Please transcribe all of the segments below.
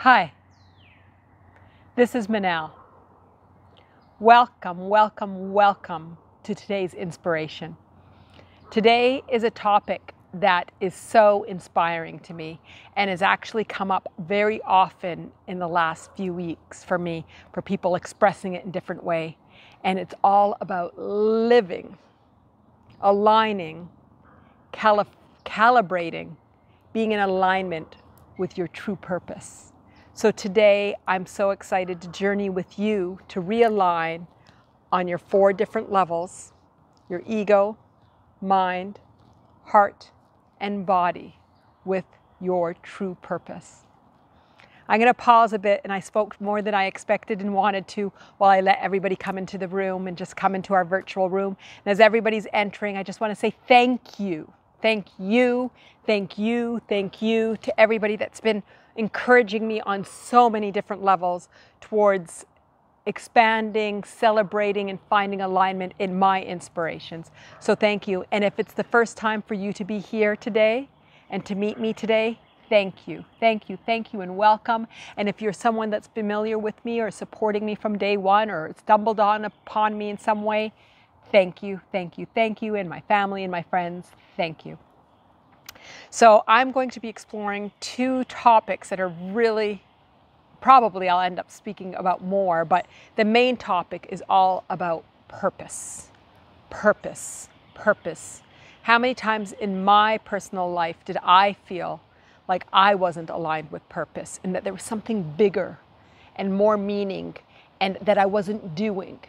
Hi, this is Manal. Welcome, welcome, welcome to today's inspiration. Today is a topic that is so inspiring to me and has actually come up very often in the last few weeks for me, for people expressing it in different ways. And it's all about living, aligning, calibrating, being in alignment with your true purpose. So today I'm so excited to journey with you to realign on your 4 different levels, your ego, mind, heart, and body with your true purpose. I'm going to pause a bit, and I spoke more than I expected and wanted to while I let everybody come into the room and just come into our virtual room. And as everybody's entering, I just want to say thank you. Thank you, thank you, thank you to everybody that's been encouraging me on so many different levels towards expanding, celebrating, and finding alignment in my inspirations. So thank you. And if it's the first time for you to be here today and to meet me today, thank you, thank you, thank you, and welcome. And if you're someone that's familiar with me or supporting me from day one or stumbled upon me in some way, thank you, thank you, thank you, and my family and my friends, thank you. So I'm going to be exploring 2 topics that are really, probably I'll end up speaking about more, but the main topic is all about purpose, purpose, purpose. How many times in my personal life did I feel like I wasn't aligned with purpose and that there was something bigger and more meaning and that I wasn't doing?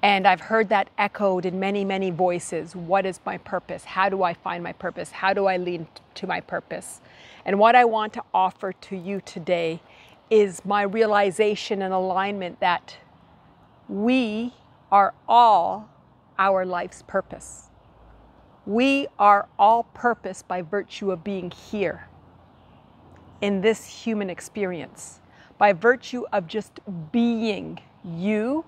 And I've heard that echoed in many, many voices. What is my purpose? How do I find my purpose? How do I lean to my purpose? And what I want to offer to you today is my realization and alignment that we are all our life's purpose. We are all purpose by virtue of being here in this human experience. By virtue of just being you,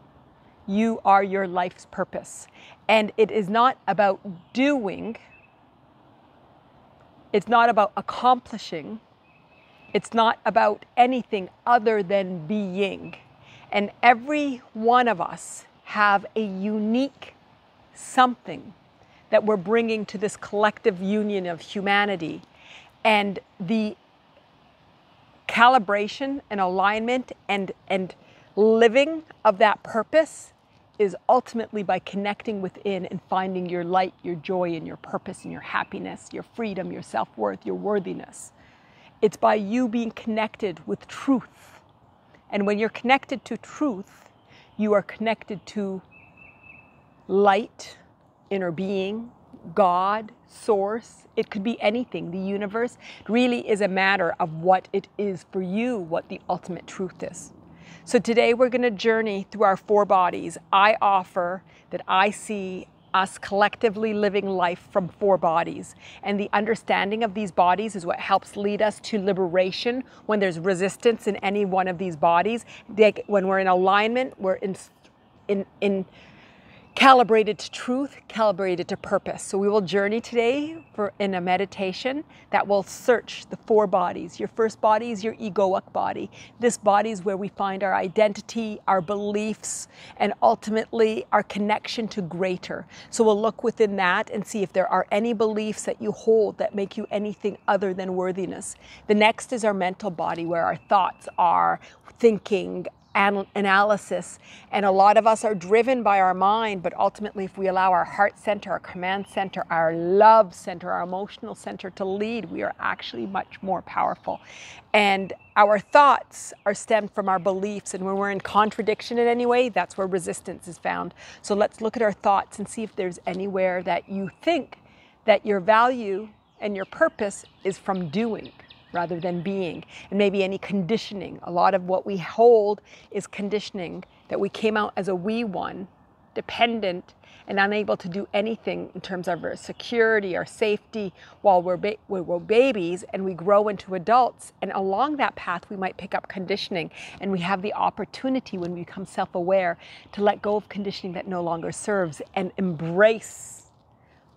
you are your life's purpose. And it is not about doing, it's not about accomplishing, it's not about anything other than being. And every one of us have a unique something that we're bringing to this collective union of humanity. And the calibration and alignment and living of that purpose is ultimately by connecting within and finding your light, your joy, and your purpose, and your happiness, your freedom, your self-worth, your worthiness. It's by you being connected with truth. And when you're connected to truth, you are connected to light, inner being, God, source. It could be anything, the universe. It really is a matter of what it is for you, what the ultimate truth is. So today we're going to journey through our 4 bodies. I offer that I see us collectively living life from 4 bodies. And the understanding of these bodies is what helps lead us to liberation when there's resistance in any one of these bodies. When we're in alignment, we're in calibrated to truth, calibrated to purpose. So we will journey today in a meditation that will search the 4 bodies. Your first body is your egoic body. This body is where we find our identity, our beliefs, and ultimately our connection to greater. So we'll look within that and see if there are any beliefs that you hold that make you anything other than worthiness. The next is our mental body, where our thoughts are, thinking, analysis, and a lot of us are driven by our mind, but ultimately if we allow our heart center, our command center, our love center, our emotional center to lead, we are actually much more powerful. And our thoughts are stemmed from our beliefs, and when we're in contradiction in any way, that's where resistance is found. So let's look at our thoughts and see if there's anywhere that you think that your value and your purpose is from doing rather than being, and maybe any conditioning. A lot of what we hold is conditioning, that we came out as a wee one, dependent and unable to do anything in terms of our security, our safety, while we're babies, and we grow into adults. And along that path, we might pick up conditioning, and we have the opportunity when we become self-aware to let go of conditioning that no longer serves and embrace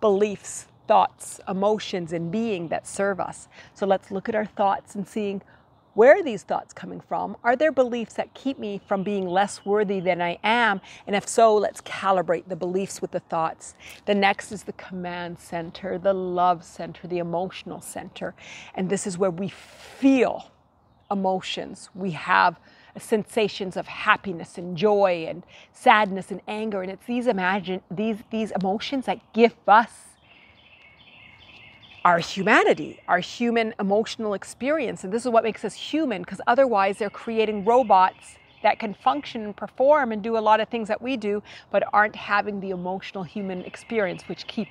beliefs, thoughts, emotions, and being that serve us. So let's look at our thoughts and seeing Where are these thoughts coming from? Are there beliefs that keep me from being less worthy than I am? And if so, let's calibrate the beliefs with the thoughts. The next is the command center, the love center, the emotional center. And this is where we feel emotions. We have sensations of happiness and joy and sadness and anger. And it's these emotions that give us our humanity, our human emotional experience. And this is what makes us human, because otherwise they're creating robots that can function and perform and do a lot of things that we do, but aren't having the emotional human experience, which keep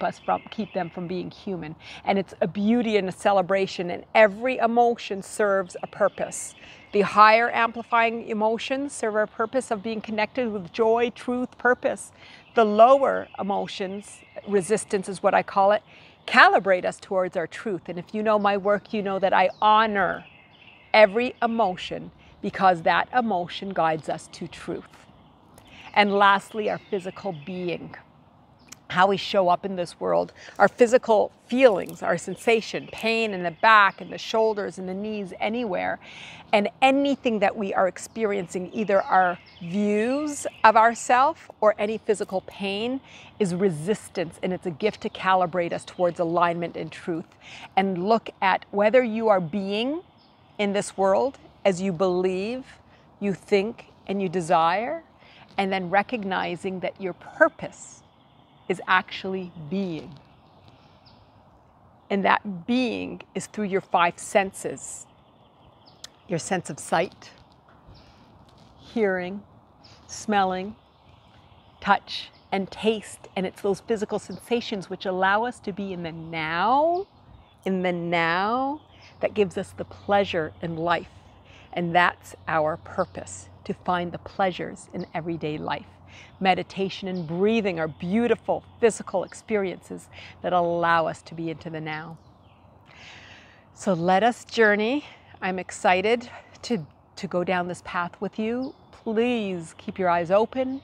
them from being human. And it's a beauty and a celebration, and every emotion serves a purpose. The higher amplifying emotions serve a purpose of being connected with joy, truth, purpose. The lower emotions, resistance is what I call it, calibrate us towards our truth. And if you know my work, you know that I honor every emotion, because that emotion guides us to truth. And lastly, our physical being, how we show up in this world, our physical feelings, our sensation, pain in the back and the shoulders and the knees, anywhere, and anything that we are experiencing, either our views of ourselves or any physical pain, is resistance, and it's a gift to calibrate us towards alignment and truth. And look at whether you are being in this world as you believe, you think, and you desire, and then recognizing that your purpose is actually being. And that being is through your 5 senses. Your sense of sight, hearing, smelling, touch, and taste. And it's those physical sensations which allow us to be in the now, that gives us the pleasure in life. And that's our purpose, to find the pleasures in everyday life. Meditation and breathing are beautiful physical experiences that allow us to be into the now. So let us journey. I'm excited to go down this path with you. Please keep your eyes open.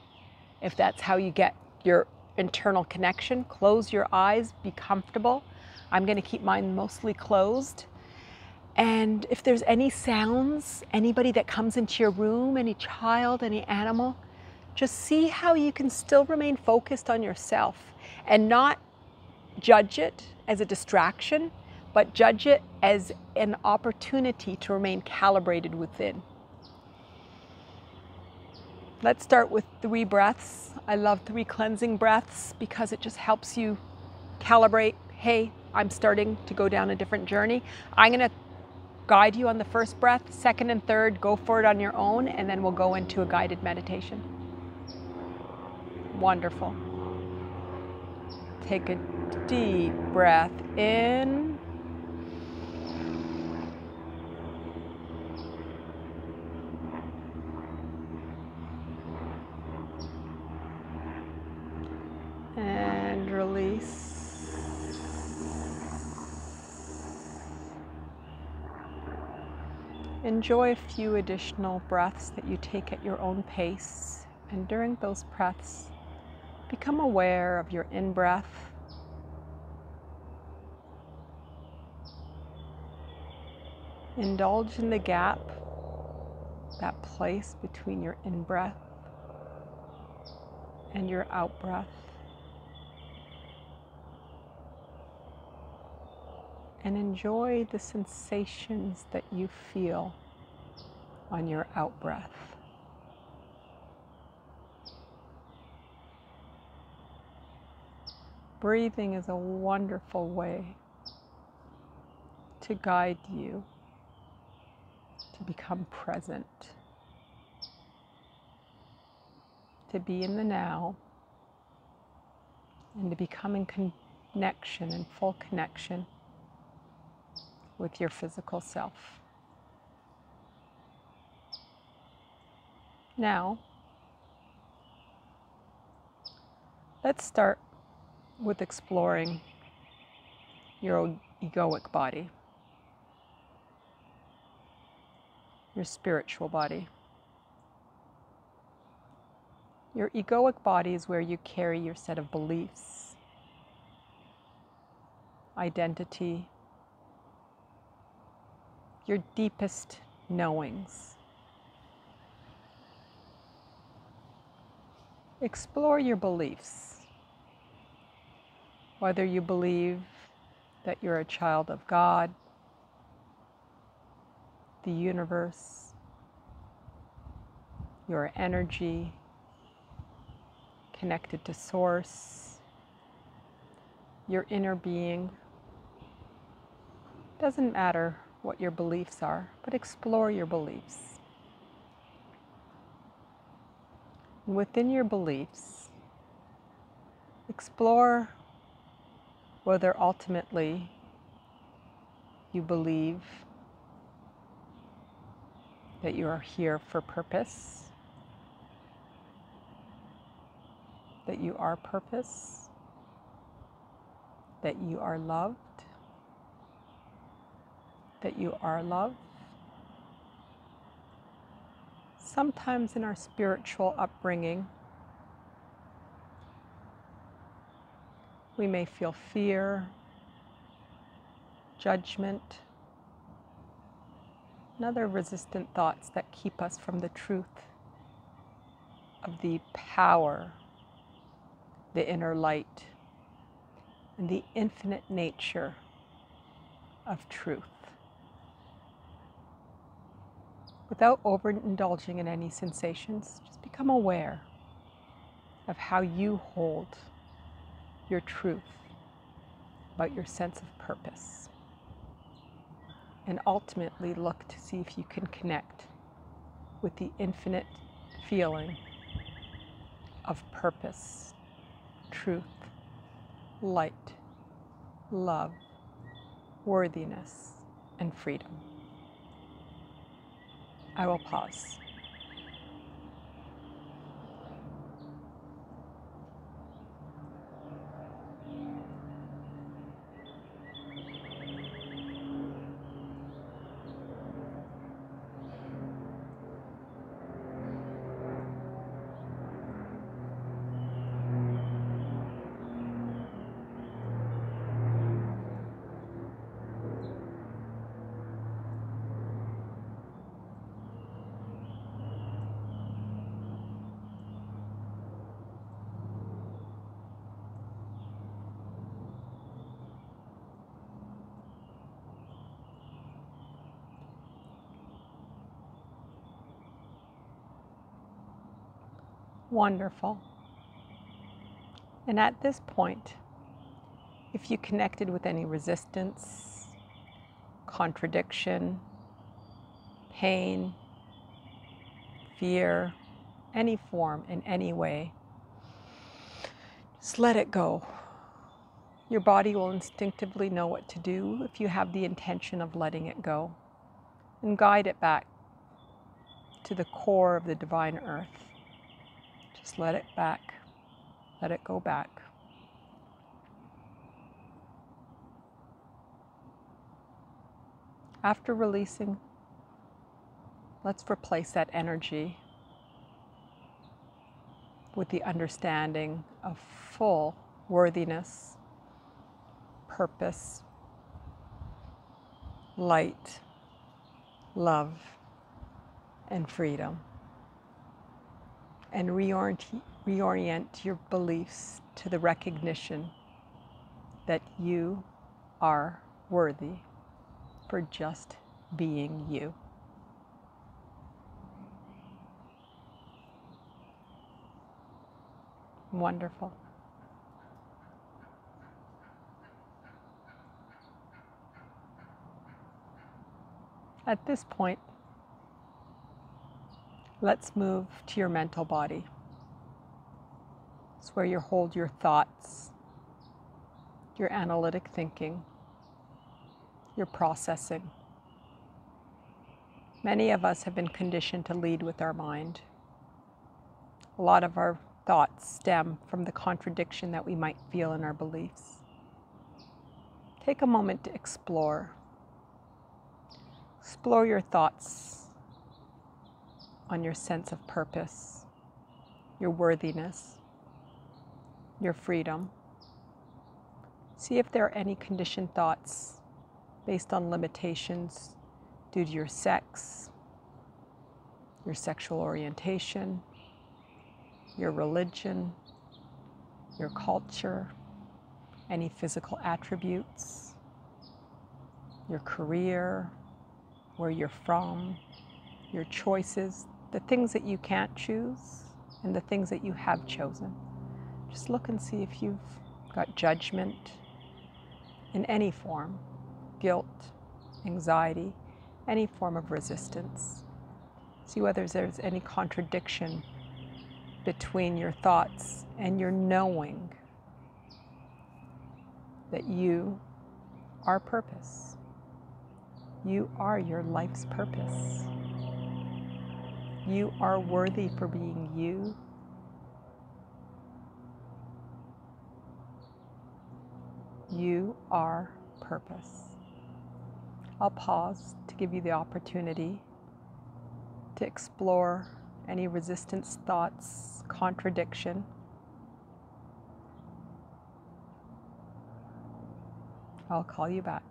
If that's how you get your internal connection, close your eyes, be comfortable. I'm going to keep mine mostly closed. And if there's any sounds, anybody that comes into your room, any child, any animal, just see how you can still remain focused on yourself and not judge it as a distraction, but judge it as an opportunity to remain calibrated within. Let's start with 3 breaths. I love 3 cleansing breaths because it just helps you calibrate. Hey, I'm starting to go down a different journey. I'm going to guide you on the first breath. Second and third, go for it on your own, and then we'll go into a guided meditation. Wonderful. Take a deep breath in. And release. Enjoy a few additional breaths that you take at your own pace. And during those breaths, become aware of your in-breath. Indulge in the gap, that place between your in-breath and your out-breath. And enjoy the sensations that you feel on your out-breath. Breathing is a wonderful way to guide you to become present, to be in the now, and to become in connection, in full connection with your physical self. Now, let's start with exploring your egoic body, your spiritual body. Your egoic body is where you carry your set of beliefs, identity, your deepest knowings. Explore your beliefs. Whether you believe that you're a child of God, the universe, your energy, connected to Source, your inner being. Doesn't matter what your beliefs are, but explore your beliefs. And within your beliefs, explore whether ultimately you believe that you are here for purpose, that you are purpose, that you are loved, that you are love. Sometimes in our spiritual upbringing, we may feel fear, judgment, and other resistant thoughts that keep us from the truth of the power, the inner light, and the infinite nature of truth. Without overindulging in any sensations, just become aware of how you hold your truth about your sense of purpose. And ultimately look to see if you can connect with the infinite feeling of purpose, truth, light, love, worthiness, and freedom. I will pause. Wonderful. And at this point, if you connected with any resistance, contradiction, pain, fear, any form, in any way, just let it go. Your body will instinctively know what to do if you have the intention of letting it go, and guide it back to the core of the divine earth. Just let it back. Let it go back. After releasing, let's replace that energy with the understanding of full worthiness, purpose, light, love, and freedom. And reorient your beliefs to the recognition that you are worthy for just being you. Wonderful. At this point, let's move to your mental body. It's where you hold your thoughts, your analytic thinking, your processing. Many of us have been conditioned to lead with our mind. A lot of our thoughts stem from the contradiction that we might feel in our beliefs. Take a moment to explore. Explore your thoughts on your sense of purpose, your worthiness, your freedom. See if there are any conditioned thoughts based on limitations due to your sex, your sexual orientation, your religion, your culture, any physical attributes, your career, where you're from, your choices, the things that you can't choose, and the things that you have chosen. Just look and see if you've got judgment in any form, guilt, anxiety, any form of resistance. See whether there's any contradiction between your thoughts and your knowing that you are purpose. You are your life's purpose. You are worthy for being you. You are purpose. I'll pause to give you the opportunity to explore any resistance, thoughts, contradiction. I'll call you back.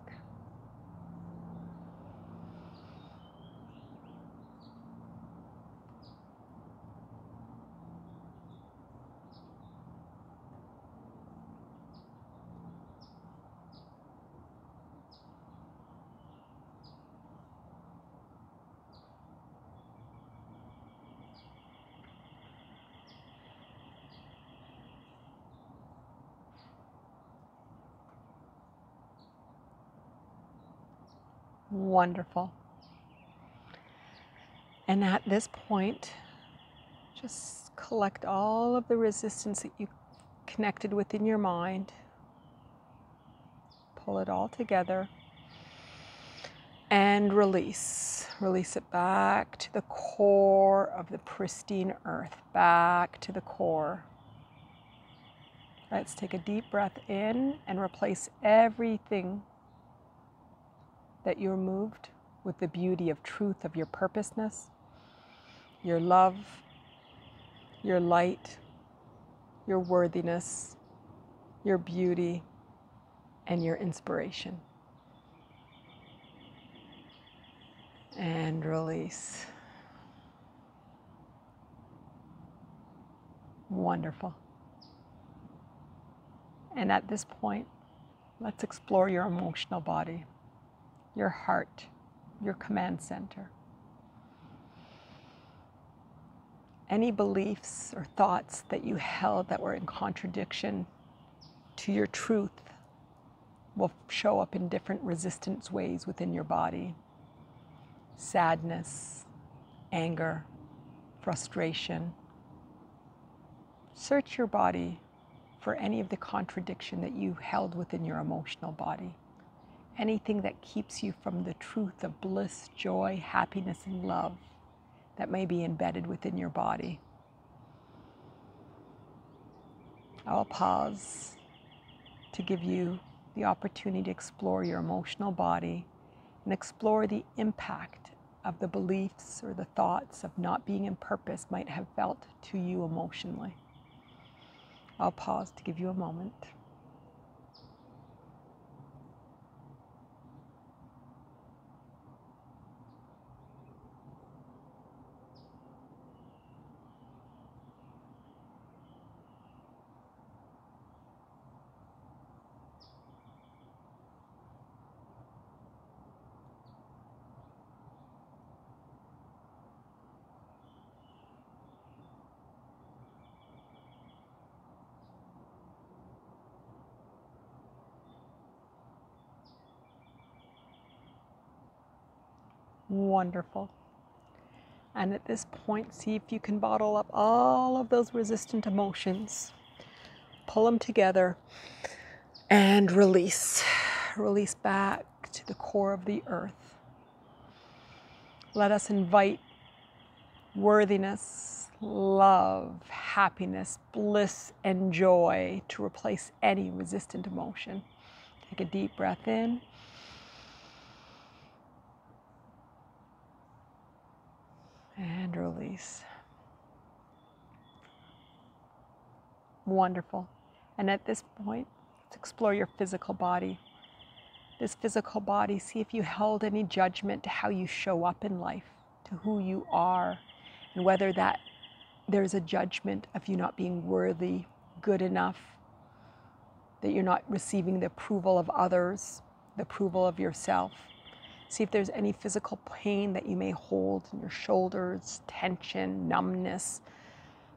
Wonderful. And at this point, just collect all of the resistance that you connected within your mind. Pull it all together and release. Release it back to the core of the pristine earth, back to the core. Let's take a deep breath in and replace everything that you removed with the beauty of truth of your purposeness, your love, your light, your worthiness, your beauty, and your inspiration. And release. Wonderful. And at this point, let's explore your emotional body, your heart, your command center. Any beliefs or thoughts that you held that were in contradiction to your truth will show up in different resistance ways within your body. Sadness, anger, frustration. Search your body for any of the contradiction that you held within your emotional body. Anything that keeps you from the truth of bliss, joy, happiness, and love that may be embedded within your body. I'll pause to give you the opportunity to explore your emotional body and explore the impact of the beliefs or the thoughts of not being in purpose might have felt to you emotionally. I'll pause to give you a moment. Wonderful. And at this point, see if you can bottle up all of those resistant emotions. Pull them together and release. Release back to the core of the earth. Let us invite worthiness, love, happiness, bliss, and joy to replace any resistant emotion. Take a deep breath in. And release. Wonderful. And at this point, let's explore your physical body. This physical body, see if you held any judgment to how you show up in life, to who you are, And whether that there's a judgment of you not being worthy, good enough, that you're not receiving the approval of others, the approval of yourself. See if there's any physical pain that you may hold in your shoulders, tension, numbness,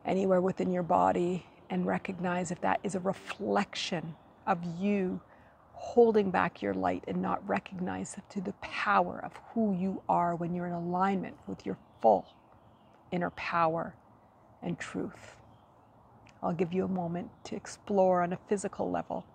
anywhere within your body, and recognize if that is a reflection of you holding back your light and not recognize to the power of who you are when you're in alignment with your full inner power and truth. I'll give you a moment to explore on a physical level.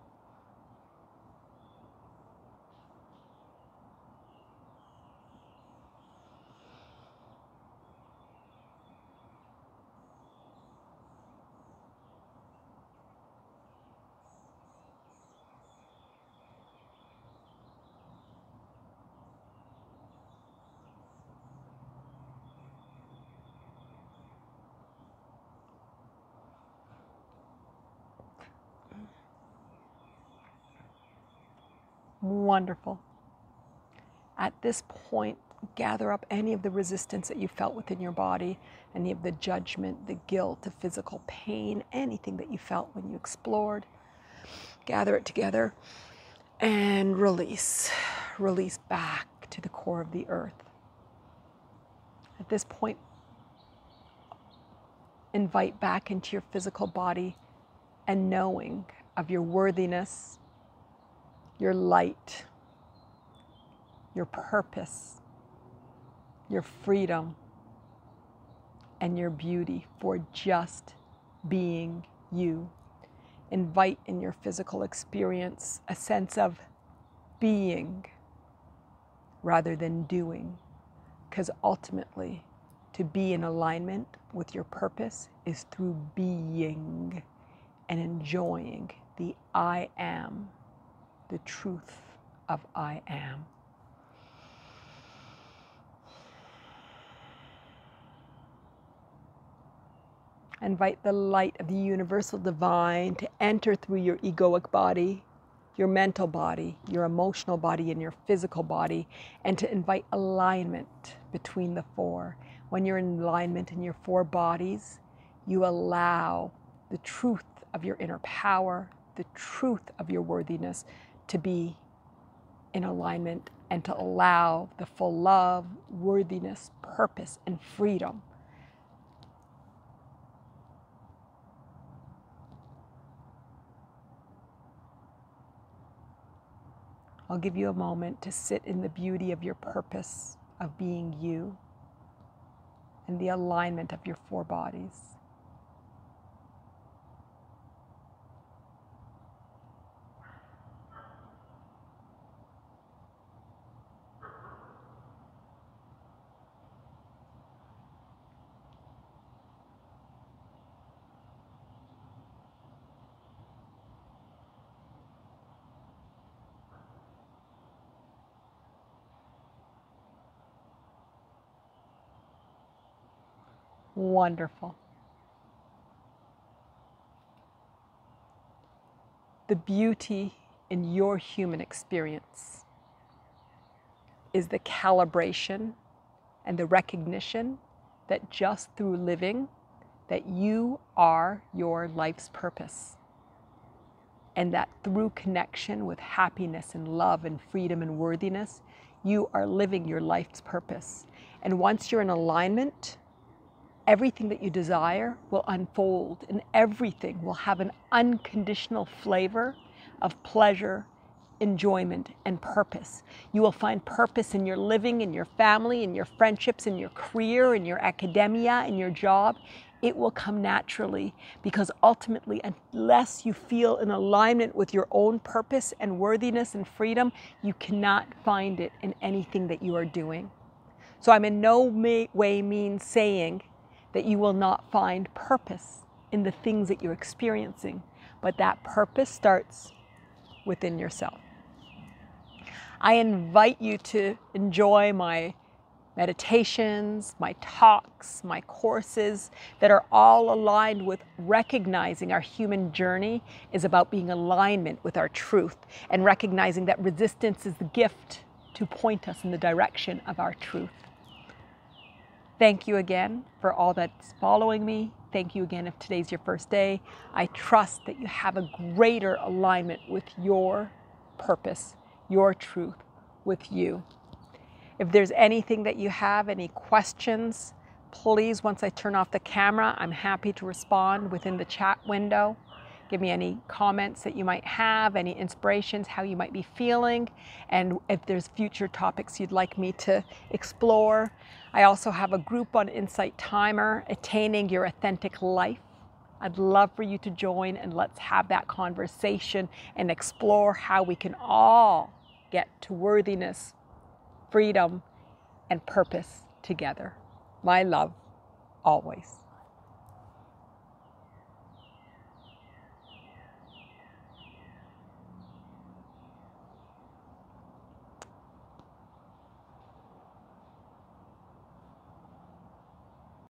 Wonderful. At this point, gather up any of the resistance that you felt within your body, any of the judgment, the guilt, the physical pain, anything that you felt when you explored. Gather it together and release. Release back to the core of the earth. At this point, invite back into your physical body a knowing of your worthiness, your light, your purpose, your freedom, and your beauty for just being you. Invite in your physical experience a sense of being rather than doing, because ultimately to be in alignment with your purpose is through being and enjoying the I am, the truth of I am. Invite the light of the universal divine to enter through your egoic body, your mental body, your emotional body, and your physical body, and to invite alignment between the four. When you're in alignment in your four bodies, you allow the truth of your inner power, the truth of your worthiness to be in alignment, and to allow the full love, worthiness, purpose, and freedom I'll give you a moment to sit in the beauty of your purpose of being you and the alignment of your four bodies. Wonderful. The beauty in your human experience is the calibration and the recognition that just through living, that you are your life's purpose. And that through connection with happiness and love and freedom and worthiness, you are living your life's purpose. And once you're in alignment, everything that you desire will unfold, and everything will have an unconditional flavor of pleasure, enjoyment, and purpose. You will find purpose in your living, in your family, in your friendships, in your career, in your academia, in your job. It will come naturally, because ultimately, unless you feel in alignment with your own purpose and worthiness and freedom, you cannot find it in anything that you are doing. So I'm in no way means saying that you will not find purpose in the things that you're experiencing, but that purpose starts within yourself. I invite you to enjoy my meditations, my talks, my courses that are all aligned with recognizing our human journey is about being in alignment with our truth, and recognizing that resistance is the gift to point us in the direction of our truth. Thank you again for all that's following me. Thank you again if today's your first day. I trust that you have a greater alignment with your purpose, your truth, with you. If there's anything that you have, any questions, please, once I turn off the camera, I'm happy to respond within the chat window. Give me any comments that you might have, any inspirations, how you might be feeling, and if there's future topics you'd like me to explore. I also have a group on Insight Timer, Attaining Your Authentic Life. I'd love for you to join, and let's have that conversation and explore how we can all get to worthiness, freedom, and purpose together. My love, always.